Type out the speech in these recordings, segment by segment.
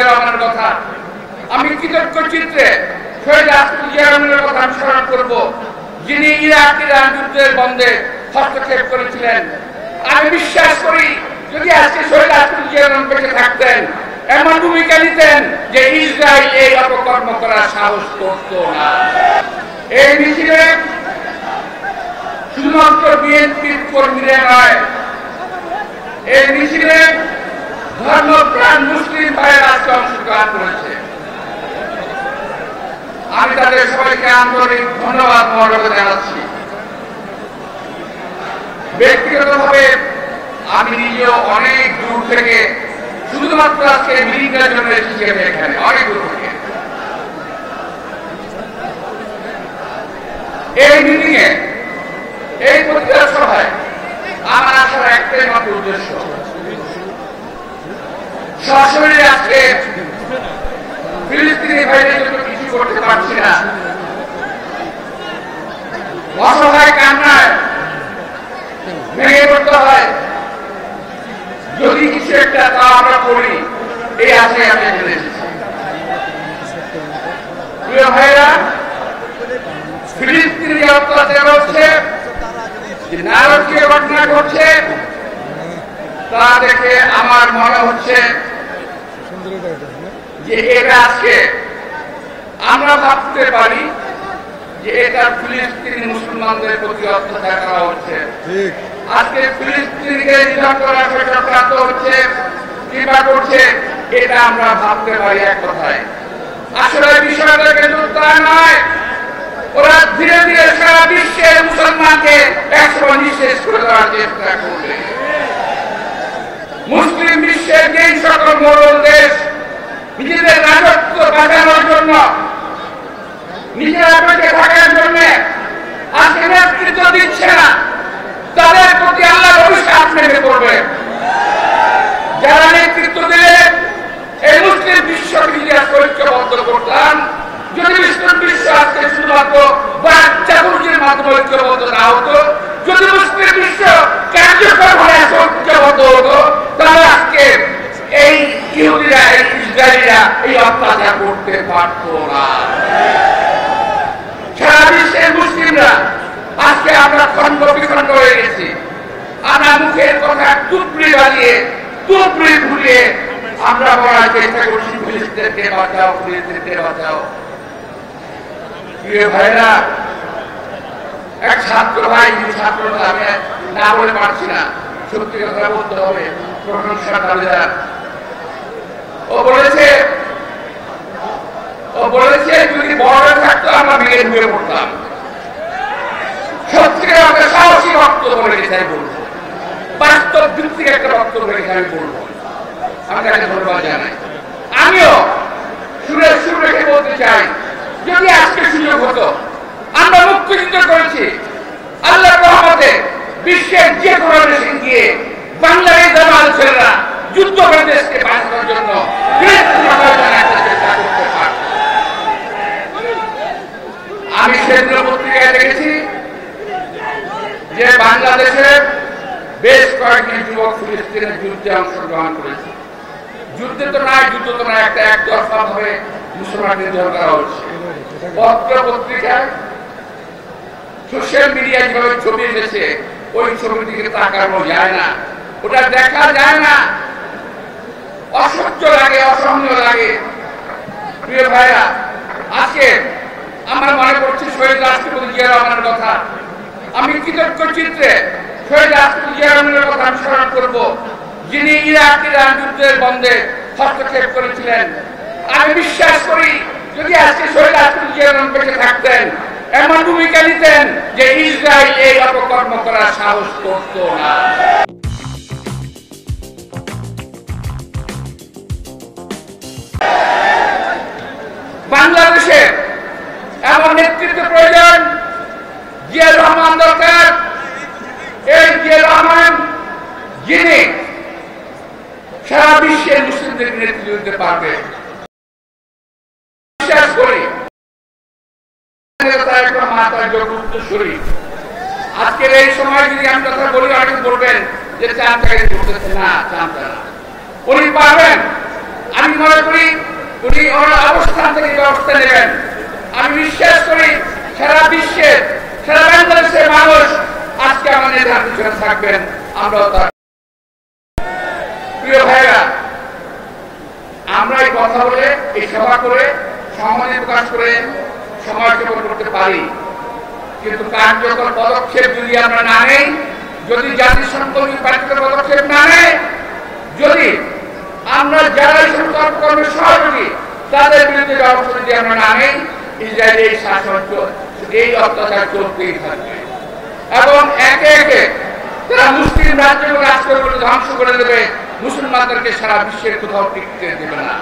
জিয়া রহমানের কথা, আমি কৃতজ্ঞ চিত্রে শহীদ রাষ্ট্রপতি জিয়া রহমানের কথা আমি স্মরণ করব, যিনি ইরাক-ইরান যুদ্ধের বন্ধে হস্তক্ষেপ করেছিলেন। আমি বিশ্বাস করি যদি আজকে শহীদ রাষ্ট্রপতি জিয়া রহমান বেঁচে থাকতেন, এমন ভূমিকা নিতেন যে ইসরায়েল এই অপকর্ম করার সাহস করত না। এই মিছিলে শুধুমাত্র বিএনপির কর্মীরা নয়, এই মিছিলে ধর্মপ্রাণ মুসলিম ভাইয়েরা আজকে অংশগ্রহণ করেছে। আমি তাদের সবাইকে আন্তরিক ধন্যবাদ মহোদয় জানাচ্ছি। ব্যক্তিগতভাবে আমি নিজেও অনেক দূর থেকে শুধুমাত্র আজকে মিটিংয়ের জন্য এসেছি এখানে, অনেক দূর থেকে। এই মিটিংয়ে, এই প্রতিকার সভায় আমার আসার একটাই মাত্র উদ্দেশ্য, সরাসরি আজকে ফিলিস্তিনি ভাইদের জন্য কিছু করতে পারছি না, অসহায় কান্নায় ভেঙে পড়তে হয়, যদি কিছু একটা তা আমরা করি, এই আশায় আমি এখানে এসেছি। প্রিয় ভাইরা, ফিলিস্তিনি যে অত্যাচার হচ্ছে, যে নারকীয় ঘটনা ঘটছে, তা দেখে আমার মনে হচ্ছে যে এটা আজকে আমরা ভাবতে পারি যে এটা ফিলিস্তিনি মুসলমানদের প্রতি অত্যাচার করা হচ্ছে। আজকে ফিলিস্তিনিকে নিধন করার চক্রান্ত হচ্ছে কিংবা করছে, এটা আমরা ভাবতে পারি এক কথায়। আসলে বিষয়টা কিন্তু তা নয়। ওরা ধীরে ধীরে সারা বিশ্বের মুসলমানকে একসময় নিঃশেষ করে দেওয়ার চেষ্টা করবে। মুসলিম বিশ্বের যে সকল মোড়ল দেশ নিজেদের রাজত্ব বাঁচানোর জন্য, নিজেরা বেঁচে থাকার জন্য আজকে নেতৃত্ব দিচ্ছে না, তাদের প্রতি আল্লাহর অভিশাপ নেমে পড়বে। যারা নেতৃত্ব দিলে এই মুসলিম বিশ্বকে ইতিহাস ঐক্যবদ্ধ করতাম, যদি মুসলিম বিশ্ব আজকে শুধুমাত্র বাচ্চা মুরগির মাধ্যমে ঐক্যবদ্ধ না হতো, যদি মুসলিম বিশ্ব কার্যকরভাবে ঐক্যবদ্ধ হতো, তাহলে আজকে এই ইহুদিরা, এই ইসরায়েলিরা এই অত্যাচার করতে পারত না। সারা বিশ্বের মুসলিমরা আজকে আমরা খণ্ড বিখণ্ড হয়ে গেছি। আমরা মুখের কথা টুকরি বানিয়ে, টুকরি ভুলিয়ে আমরা বলার চেষ্টা করছি ফিলিস্তিনকে বাঁচাও, ফিলিস্তিনকে বাঁচাও। প্রিয় ভাইরা, এক ছাত্র ভাই, ছাত্র আমি না বলে পারছি না, সত্যি কথা বলতে হবে, প্রশংসা দাবিদার। ও বলেছে যদি বড় থাকতো আমরা ভেঙে ঢুকে পড়তাম। সত্যিকার আমাকে সাহসী বক্তব্য রেখেছে, আমি বলবো বাস্তব ভিত্তিক একটা বক্তব্য রেখে আমি বলবো, আমি তাকে ধন্যবাদ জানাই। আমিও সুর রেখে বলতে চাই, যদি আজকে সুযোগ হতো, আমরা মুক্তিযুদ্ধ করেছি, আল্লাহর রহমতে বিশ্বের যে কোনো দেশে গিয়ে বাংলাদেশ জামাল ছেলেরা যুদ্ধ করে দেশকে বাঁচানোর জন্য আমি সেদিন পত্রিকায় দেখেছি যে বাংলাদেশের বেশ কয়েকজন যুবক ফিলিস্তিনের যুদ্ধে অংশগ্রহণ করেছে। যুদ্ধে তো নয়, যুদ্ধ তো নয়, একটা একতরফা ভাবে মুসলমান নিধন করা হচ্ছে। পত্র পত্রিকায়, সোশ্যাল মিডিয়ায় যেভাবে ছবি এসেছে, ওই ছবির দিকে তাকানো যায় না, ওটা দেখা যায় না, অসহ্য লাগে, অসহনীয় লাগে। প্রিয় ভাইরা, আজকে আমার মনে পড়ছে শহীদ রাষ্ট্রপতি জিয়া রহমানের কথা। আমি কৃতজ্ঞ চিত্রে শহীদ রাষ্ট্রপতি জিয়া রহমানের কথা আমি স্মরণ করব, যিনি ইরাক-ইরান যুদ্ধের বন্ধে হস্তক্ষেপ করেছিলেন। আমি বিশ্বাস করি যদি আজকে শহীদ রাষ্ট্রপতি জিয়া রহমান বেঁচে থাকতেন, এমন ভূমিকা নিতেন যে ইসরায়েল এই অপকর্ম করার সাহস করত না। বাংলাদেশে এমন নেতৃত্ব প্রয়োজন, জিয়া রহমান দরকার। এই জিয়া রহমান যিনি সারা বিশ্বের মুসলিমদের নেতৃত্ব দিতে পারবে, বিশ্বাস করি। আজকের এই সময় যদি আমি কথা বলি, অনেকে বলবেন যে চাঁদ করতেছে না, চাঁদ উনি পারবেন। আমি মনে করি উনি ওনার অবস্থান থেকে ব্যবস্থা নেবেন। আমি বিশ্বাস করি সারা বিশ্বের, সারা বাংলাদেশের মানুষ আজকে আমাদের পিছনে থাকবেন। আমরাও তার প্রিয় ভাইরা, আমরা এই কথা বলে, এই সভা করে, সম্মানী প্রকাশ করে সমাজ সেবা করতে পারি, কিন্তু কার্যকর পদক্ষেপ যদি আমরা না নেই, যদি জাতিসংঘ কার্যকর পদক্ষেপ না নেয়, যদি আমরা যারা এই সমস্ত কর্মের সহযোগী তাদের বিরুদ্ধে ব্যবস্থা যদি আমরা না নেই, ইসরায়েল এই শাসন, এই অত্যাচার চলতেই থাকবে এবং একে একে তারা মুসলিম রাজ্যগুলো রাষ্ট্রগুলো ধ্বংস করে দেবে, মুসলমানদেরকে সারা বিশ্বের কোথাও টিকতে দেবে না।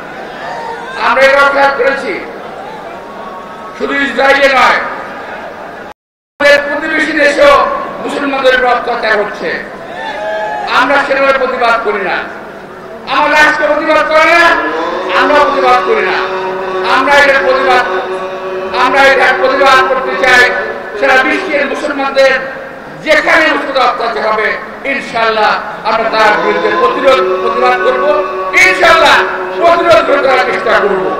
আমরা এটাও খেয়াল করেছি, শুধু ইসরায়েলে নয়, প্রতিবেশী দেশেও মুসলমানদের উপর অত্যাচার হচ্ছে। আমরা সেভাবে প্রতিবাদ করি না, আমার রাষ্ট্র প্রতিবাদ করে না, আমরা প্রতিবাদ করি না। আমরা এটা প্রতিবাদ করতে চাই সারা বিশ্বের মুসলমানদের যেখানে মুসলমান অত্যাচার হবে, ইনশাআল্লাহ আমরা তার বিরুদ্ধে প্রতিবাদ করবো, ইনশাআল্লাহ প্রতিরোধ করার চেষ্টা করবো।